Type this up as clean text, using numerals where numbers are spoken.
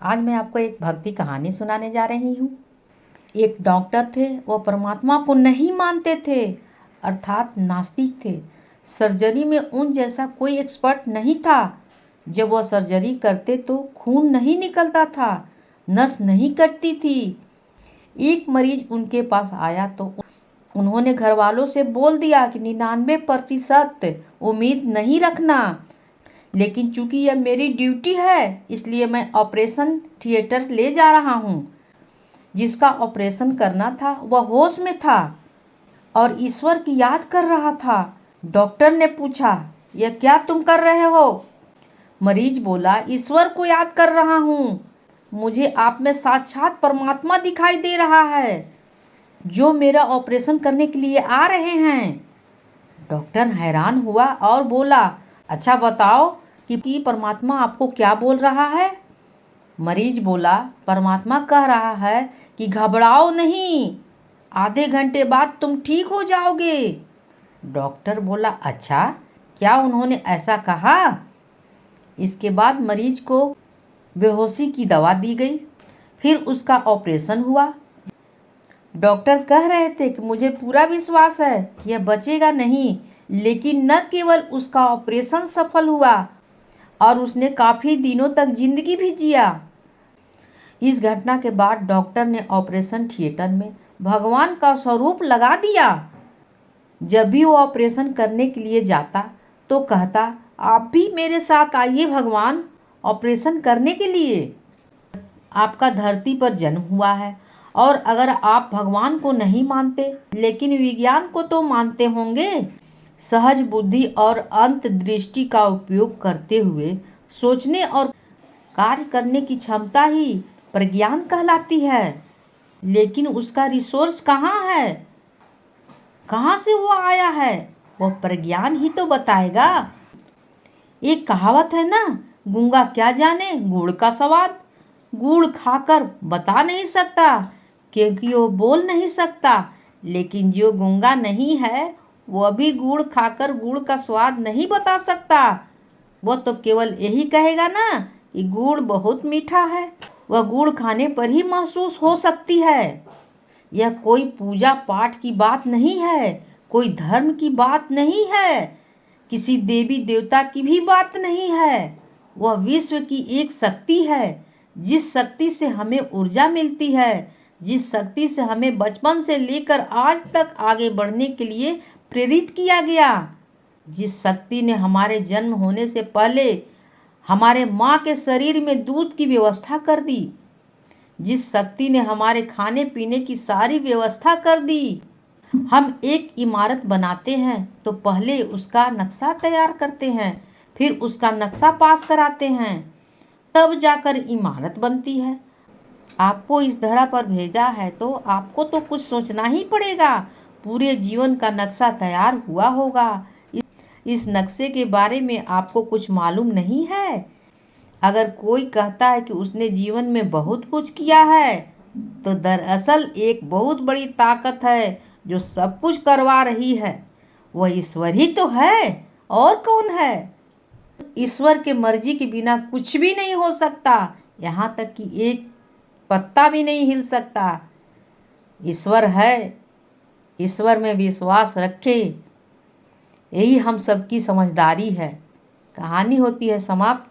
आज मैं आपको एक भक्ति कहानी सुनाने जा रही हूँ। एक डॉक्टर थे, वो परमात्मा को नहीं मानते थे, अर्थात नास्तिक थे। सर्जरी में उन जैसा कोई एक्सपर्ट नहीं था। जब वह सर्जरी करते तो खून नहीं निकलता था, नस नहीं कटती थी। एक मरीज उनके पास आया तो उन्होंने घर वालों से बोल दिया कि 99% उम्मीद नहीं रखना, लेकिन चूंकि यह मेरी ड्यूटी है इसलिए मैं ऑपरेशन थिएटर ले जा रहा हूँ। जिसका ऑपरेशन करना था वह होश में था और ईश्वर की याद कर रहा था। डॉक्टर ने पूछा, यह क्या तुम कर रहे हो? मरीज बोला, ईश्वर को याद कर रहा हूँ। मुझे आप में साक्षात परमात्मा दिखाई दे रहा है जो मेरा ऑपरेशन करने के लिए आ रहे हैं। डॉक्टर हैरान हुआ और बोला, अच्छा बताओ कि परमात्मा आपको क्या बोल रहा है? मरीज बोला, परमात्मा कह रहा है कि घबराओ नहीं, आधे घंटे बाद तुम ठीक हो जाओगे। डॉक्टर बोला, अच्छा, क्या उन्होंने ऐसा कहा? इसके बाद मरीज को बेहोशी की दवा दी गई। फिर उसका ऑपरेशन हुआ। डॉक्टर कह रहे थे कि मुझे पूरा विश्वास है कि यह बचेगा नहीं, लेकिन न केवल उसका ऑपरेशन सफल हुआ और उसने काफ़ी दिनों तक जिंदगी भी जिया। इस घटना के बाद डॉक्टर ने ऑपरेशन थिएटर में भगवान का स्वरूप लगा दिया। जब भी वो ऑपरेशन करने के लिए जाता तो कहता, आप भी मेरे साथ आइए भगवान, ऑपरेशन करने के लिए। आपका धरती पर जन्म हुआ है और अगर आप भगवान को नहीं मानते लेकिन विज्ञान को तो मानते होंगे। सहज बुद्धि और अंतर्दृष्टि का उपयोग करते हुए सोचने और कार्य करने की क्षमता ही प्रज्ञान कहलाती है। लेकिन उसका रिसोर्स कहाँ है, कहाँ से वो आया है, वो प्रज्ञान ही तो बताएगा। एक कहावत है ना, गूंगा क्या जाने गुड़ का स्वाद। गुड़ खाकर बता नहीं सकता क्योंकि वो बोल नहीं सकता, लेकिन जो गूंगा नहीं है वह भी गुड़ खाकर गुड़ का स्वाद नहीं बता सकता। वह तो केवल यही कहेगा ना कि गुड़ बहुत मीठा है। वह गुड़ खाने पर ही महसूस हो सकती है। यह कोई पूजा पाठ की बात नहीं है, कोई धर्म की बात नहीं है, किसी देवी देवता की भी बात नहीं है। वह विश्व की एक शक्ति है, जिस शक्ति से हमें ऊर्जा मिलती है, जिस शक्ति से हमें बचपन से लेकर आज तक आगे बढ़ने के लिए प्रेरित किया गया, जिस शक्ति ने हमारे जन्म होने से पहले हमारे माँ के शरीर में दूध की व्यवस्था कर दी, जिस शक्ति ने हमारे खाने पीने की सारी व्यवस्था कर दी। हम एक इमारत बनाते हैं तो पहले उसका नक्शा तैयार करते हैं, फिर उसका नक्शा पास कराते हैं, तब जाकर इमारत बनती है। आपको इस धरा पर भेजा है तो आपको तो कुछ सोचना ही पड़ेगा। पूरे जीवन का नक्शा तैयार हुआ होगा। इस नक्शे के बारे में आपको कुछ मालूम नहीं है। अगर कोई कहता है कि उसने जीवन में बहुत कुछ किया है तो दरअसल एक बहुत बड़ी ताकत है जो सब कुछ करवा रही है। वह ईश्वर ही तो है, और कौन है? ईश्वर के मर्जी के बिना कुछ भी नहीं हो सकता, यहाँ तक कि एक पत्ता भी नहीं हिल सकता। ईश्वर है, ईश्वर में विश्वास रखें, यही हम सबकी समझदारी है। कहानी होती है समाप्त।